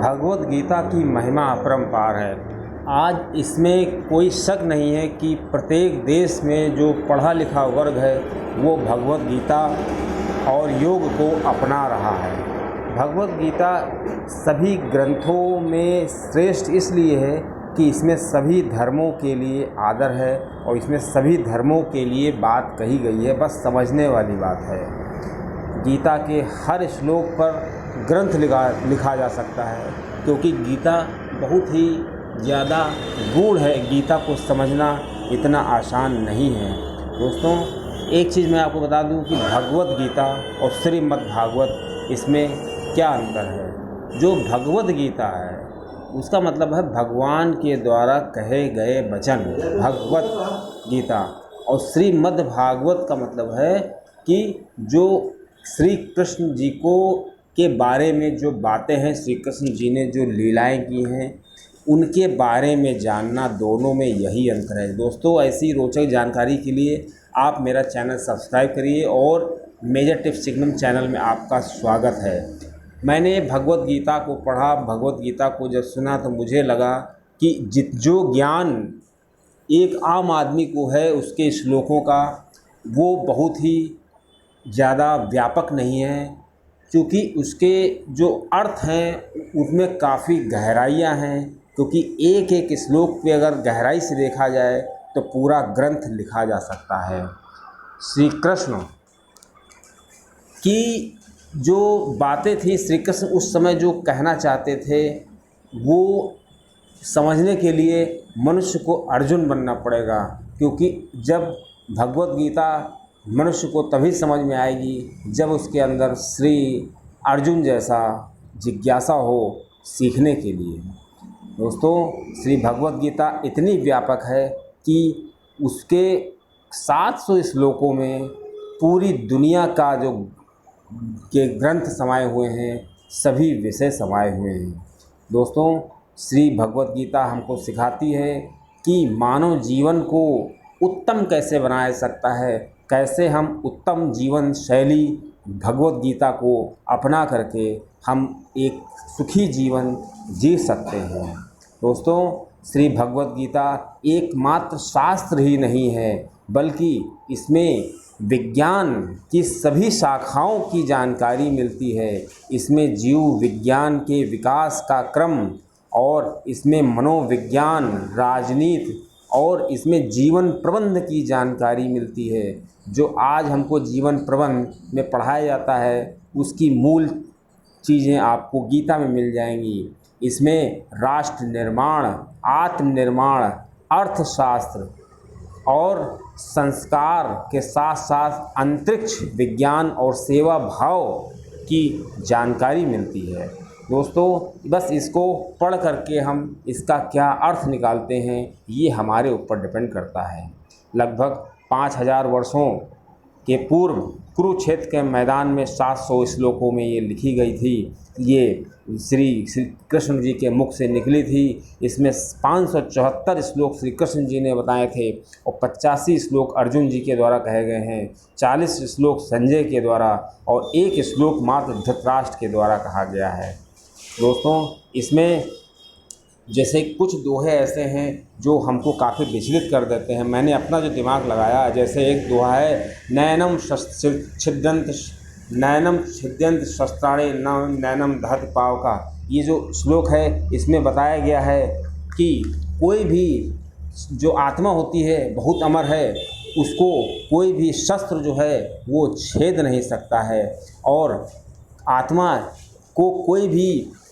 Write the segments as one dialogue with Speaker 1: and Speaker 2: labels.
Speaker 1: भगवत गीता की महिमा अपरंपार है। आज इसमें कोई शक नहीं है कि प्रत्येक देश में जो पढ़ा लिखा वर्ग है वो भगवत गीता और योग को अपना रहा है। भगवत गीता सभी ग्रंथों में श्रेष्ठ इसलिए है कि इसमें सभी धर्मों के लिए आदर है और इसमें सभी धर्मों के लिए बात कही गई है, बस समझने वाली बात है। गीता के हर श्लोक पर ग्रंथ लिखा जा सकता है, क्योंकि गीता बहुत ही ज़्यादा गूढ़ है। गीता को समझना इतना आसान नहीं है। दोस्तों, एक चीज़ मैं आपको बता दूं कि भगवत गीता और श्रीमद् भागवत, इसमें क्या अंतर है। जो भगवत गीता है उसका मतलब है भगवान के द्वारा कहे गए वचन, भगवत गीता। और श्रीमद् भागवत का मतलब है कि जो श्री कृष्ण जी के बारे में जो बातें हैं, श्री कृष्ण जी ने जो लीलाएं की हैं उनके बारे में जानना, दोनों में यही अंतर है। दोस्तों, ऐसी रोचक जानकारी के लिए आप मेरा चैनल सब्सक्राइब करिए और मेजर टिप्स सिग्नम चैनल में आपका स्वागत है। मैंने भगवत गीता को पढ़ा, भगवत गीता को जब सुना तो मुझे लगा कि जो ज्ञान एक आम आदमी को है उसके श्लोकों का, वो बहुत ही ज़्यादा व्यापक नहीं है, क्योंकि उसके जो अर्थ हैं उसमें काफ़ी गहराइयाँ हैं। क्योंकि एक एक श्लोक पे अगर गहराई से देखा जाए तो पूरा ग्रंथ लिखा जा सकता है। श्री कृष्ण की जो बातें थी, श्री कृष्ण उस समय जो कहना चाहते थे, वो समझने के लिए मनुष्य को अर्जुन बनना पड़ेगा। क्योंकि जब भगवत गीता मनुष्य को तभी समझ में आएगी जब उसके अंदर श्री अर्जुन जैसा जिज्ञासा हो सीखने के लिए। दोस्तों, श्री भगवत गीता इतनी व्यापक है कि उसके 700 श्लोकों में पूरी दुनिया का जो के ग्रंथ समाये हुए हैं, सभी विषय समाये हुए हैं। दोस्तों, श्री भगवत गीता हमको सिखाती है कि मानव जीवन को उत्तम कैसे बनाया सकता है, कैसे हम उत्तम जीवन शैली भगवत गीता को अपना करके हम एक सुखी जीवन जी सकते हैं। दोस्तों, श्री भगवत गीता एकमात्र शास्त्र ही नहीं है, बल्कि इसमें विज्ञान की सभी शाखाओं की जानकारी मिलती है। इसमें जीव विज्ञान के विकास का क्रम, और इसमें मनोविज्ञान, राजनीति और इसमें जीवन प्रबंध की जानकारी मिलती है। जो आज हमको जीवन प्रबंध में पढ़ाया जाता है उसकी मूल चीज़ें आपको गीता में मिल जाएंगी। इसमें राष्ट्र निर्माण, आत्मनिर्माण, अर्थशास्त्र और संस्कार के साथ साथ अंतरिक्ष विज्ञान और सेवा भाव की जानकारी मिलती है। दोस्तों, बस इसको पढ़ करके हम इसका क्या अर्थ निकालते हैं ये हमारे ऊपर डिपेंड करता है। लगभग 5000 वर्षों के पूर्व कुरुक्षेत्र के मैदान में 700 श्लोकों में ये लिखी गई थी। ये श्री कृष्ण जी के मुख से निकली थी। इसमें 574 श्लोक श्री कृष्ण जी ने बताए थे और 85 श्लोक अर्जुन जी के द्वारा कहे गए हैं, 40 श्लोक संजय के द्वारा और 1 श्लोक मात्र धृतराष्ट्र के द्वारा कहा गया है। दोस्तों, इसमें जैसे कुछ दोहे ऐसे हैं जो हमको काफ़ी विचलित कर देते हैं। मैंने अपना जो दिमाग लगाया, जैसे एक दोहा है, नैनम छिद्यंत शस्त्राणि नैनम दहत पाव का। ये जो श्लोक है इसमें बताया गया है कि कोई भी जो आत्मा होती है बहुत अमर है, उसको कोई भी शस्त्र जो है वो छेद नहीं सकता है, और आत्मा को कोई भी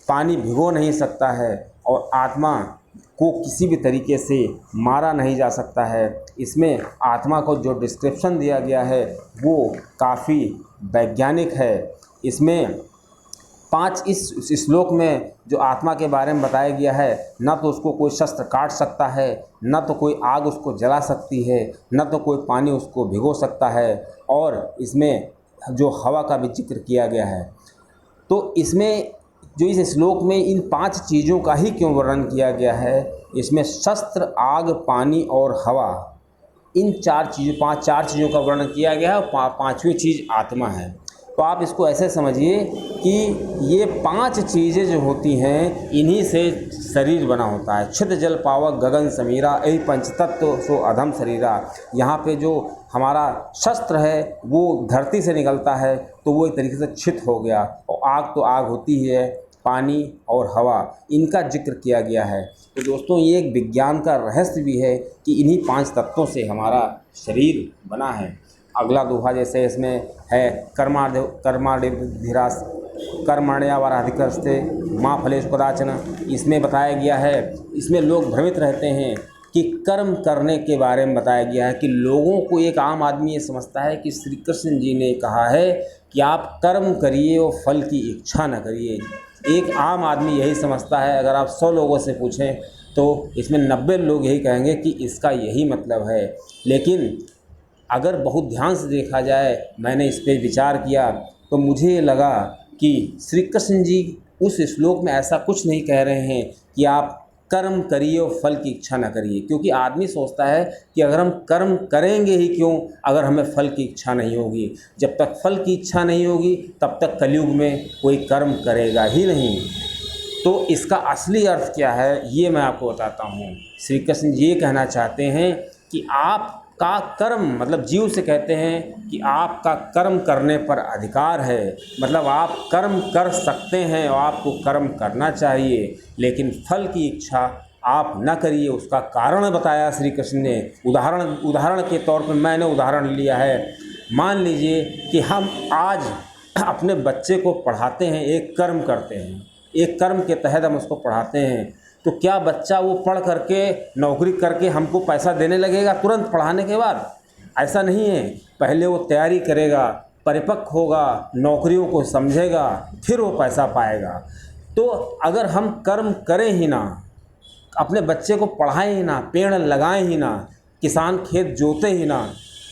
Speaker 1: पानी भिगो नहीं सकता है, और आत्मा को किसी भी तरीके से मारा नहीं जा सकता है। इसमें आत्मा को जो डिस्क्रिप्शन दिया गया है वो काफ़ी वैज्ञानिक है। इसमें 5 इस श्लोक में जो आत्मा के बारे में बताया गया है, न तो उसको कोई शस्त्र काट सकता है, न तो कोई आग उसको जला सकती है, न तो कोई पानी उसको भिगो सकता है, और इसमें जो हवा का भी जिक्र किया गया है। तो इसमें जो इस श्लोक में इन 5 चीज़ों का ही क्यों वर्णन किया गया है, इसमें शस्त्र, आग, पानी और हवा, इन 4 चीज़ों का वर्णन किया गया है, और 5वीं चीज़ आत्मा है। तो आप इसको ऐसे समझिए कि ये 5 चीज़ें जो होती हैं इन्हीं से शरीर बना होता है। छित जल पावक गगन समीरा, यही पंचतत्व सो अधम शरीरा। यहाँ पे जो हमारा शस्त्र है वो धरती से निकलता है तो वो एक तरीके से छित हो गया, और आग तो आग होती है, पानी और हवा, इनका जिक्र किया गया है। तो दोस्तों ये एक विज्ञान का रहस्य भी है कि इन्हीं 5 तत्वों से हमारा शरीर बना है। अगला दोहा जैसे इसमें है कर्माधिरास कर्मण्यवाधिकारस्ते माँ फलेषु कदाचन। इसमें बताया गया है, इसमें लोग भ्रमित रहते हैं कि कर्म करने के बारे में बताया गया है कि लोगों को, एक आम आदमी ये समझता है कि श्री कृष्ण जी ने कहा है कि आप कर्म करिए और फल की इच्छा न करिए। एक आम आदमी यही समझता है। अगर आप 100 लोगों से पूछें तो इसमें 90 लोग यही कहेंगे कि इसका यही मतलब है। लेकिन अगर बहुत ध्यान से देखा जाए, मैंने इस पे विचार किया तो मुझे लगा कि श्री कृष्ण जी उस श्लोक में ऐसा कुछ नहीं कह रहे हैं कि आप कर्म करिए और फल की इच्छा न करिए, क्योंकि आदमी सोचता है कि अगर हम कर्म करेंगे ही क्यों अगर हमें फल की इच्छा नहीं होगी। जब तक फल की इच्छा नहीं होगी तब तक कलयुग में कोई कर्म करेगा ही नहीं। तो इसका असली अर्थ क्या है ये मैं आपको बताता हूँ। श्री कृष्ण जी ये कहना चाहते हैं कि आपका कर्म, मतलब जीव से कहते हैं कि आपका कर्म करने पर अधिकार है, मतलब आप कर्म कर सकते हैं और आपको कर्म करना चाहिए, लेकिन फल की इच्छा आप न करिए। उसका कारण बताया श्री कृष्ण ने। उदाहरण के तौर पर मैंने उदाहरण लिया है। मान लीजिए कि हम आज अपने बच्चे को पढ़ाते हैं, एक कर्म करते हैं, एक कर्म के तहत हम उसको पढ़ाते हैं, तो क्या बच्चा वो पढ़ करके नौकरी करके हमको पैसा देने लगेगा तुरंत पढ़ाने के बाद? ऐसा नहीं है। पहले वो तैयारी करेगा, परिपक्व होगा, नौकरियों को समझेगा, फिर वो पैसा पाएगा। तो अगर हम कर्म करें ही ना, अपने बच्चे को पढ़ाएं ही ना, पेड़ लगाएं ही ना, किसान खेत जोते ही ना,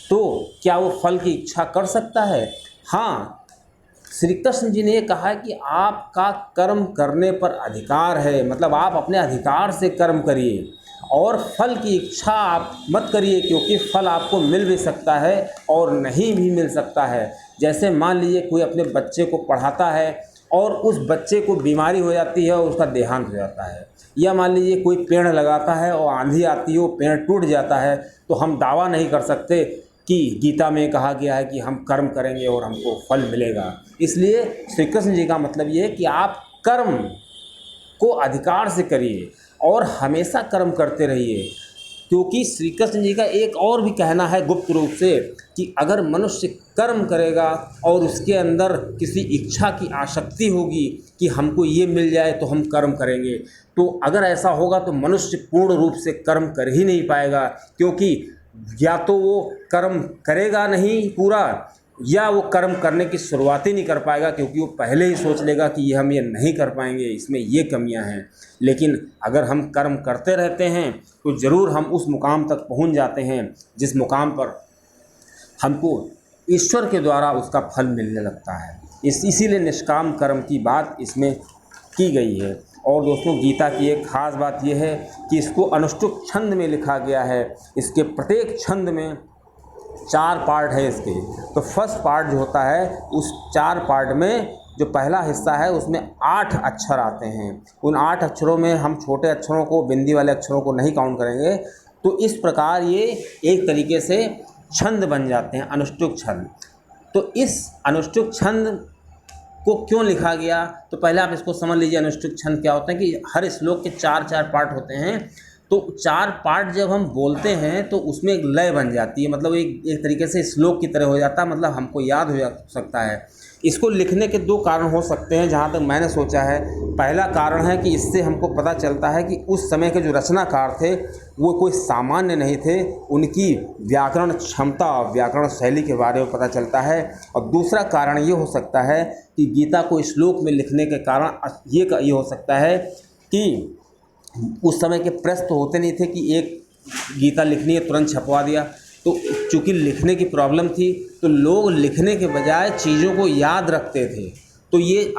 Speaker 1: तो क्या वो फल की इच्छा कर सकता है? हाँ, श्री कृष्ण जी ने कहा है कि आपका कर्म करने पर अधिकार है, मतलब आप अपने अधिकार से कर्म करिए और फल की इच्छा आप मत करिए, क्योंकि फल आपको मिल भी सकता है और नहीं भी मिल सकता है। जैसे मान लीजिए कोई अपने बच्चे को पढ़ाता है और उस बच्चे को बीमारी हो जाती है और उसका देहांत हो जाता है, या मान लीजिए कोई पेड़ लगाता है और आंधी आती है, वो पेड़ टूट जाता है, तो हम दावा नहीं कर सकते कि गीता में कहा गया है कि हम कर्म करेंगे और हमको फल मिलेगा। इसलिए श्री कृष्ण जी का मतलब ये है कि आप कर्म को अधिकार से करिए और हमेशा कर्म करते रहिए, क्योंकि श्री कृष्ण जी का एक और भी कहना है गुप्त रूप से कि अगर मनुष्य कर्म करेगा और उसके अंदर किसी इच्छा की आसक्ति होगी कि हमको ये मिल जाए तो हम कर्म करेंगे, तो अगर ऐसा होगा तो मनुष्य पूर्ण रूप से कर्म कर ही नहीं पाएगा, क्योंकि या तो वो कर्म करेगा नहीं पूरा, या वो कर्म करने की शुरुआत ही नहीं कर पाएगा, क्योंकि वो पहले ही सोच लेगा कि हम ये नहीं कर पाएंगे, इसमें ये कमियां हैं। लेकिन अगर हम कर्म करते रहते हैं तो ज़रूर हम उस मुकाम तक पहुंच जाते हैं जिस मुकाम पर हमको ईश्वर के द्वारा उसका फल मिलने लगता है। इसीलिए निष्काम कर्म की बात इसमें की गई है। और दोस्तों गीता की एक ख़ास बात यह है कि इसको अनुष्टुप छंद में लिखा गया है। इसके प्रत्येक छंद में 4 पार्ट है इसके। तो फर्स्ट पार्ट जो होता है उस 4 पार्ट में जो पहला हिस्सा है उसमें 8 अक्षर आते हैं। उन 8 अक्षरों में हम छोटे अक्षरों को, बिंदी वाले अक्षरों को नहीं काउंट करेंगे। तो इस प्रकार ये एक तरीके से छंद बन जाते हैं, अनुष्टुप छंद। तो इस अनुष्टुप छंद को क्यों लिखा गया, तो पहले आप इसको समझ लीजिए। अनुष्टुप छंद क्या होता है कि हर श्लोक के 4-4 पार्ट होते हैं। तो 4 पार्ट जब हम बोलते हैं तो उसमें एक लय बन जाती है, मतलब एक तरीके से श्लोक की तरह हो जाता है, मतलब हमको याद हो सकता है। इसको लिखने के 2 कारण हो सकते हैं जहाँ तक मैंने सोचा है। पहला कारण है कि इससे हमको पता चलता है कि उस समय के जो रचनाकार थे वो कोई सामान्य नहीं थे, उनकी व्याकरण क्षमता और व्याकरण शैली के बारे में पता चलता है। और दूसरा कारण ये हो सकता है कि गीता को श्लोक में लिखने के कारण ये हो सकता है कि उस समय के प्रेस तो होते नहीं थे कि एक गीता लिखनी है तुरंत छपवा दिया। तो चूँकि लिखने की प्रॉब्लम थी तो लोग लिखने के बजाय चीज़ों को याद रखते थे। तो ये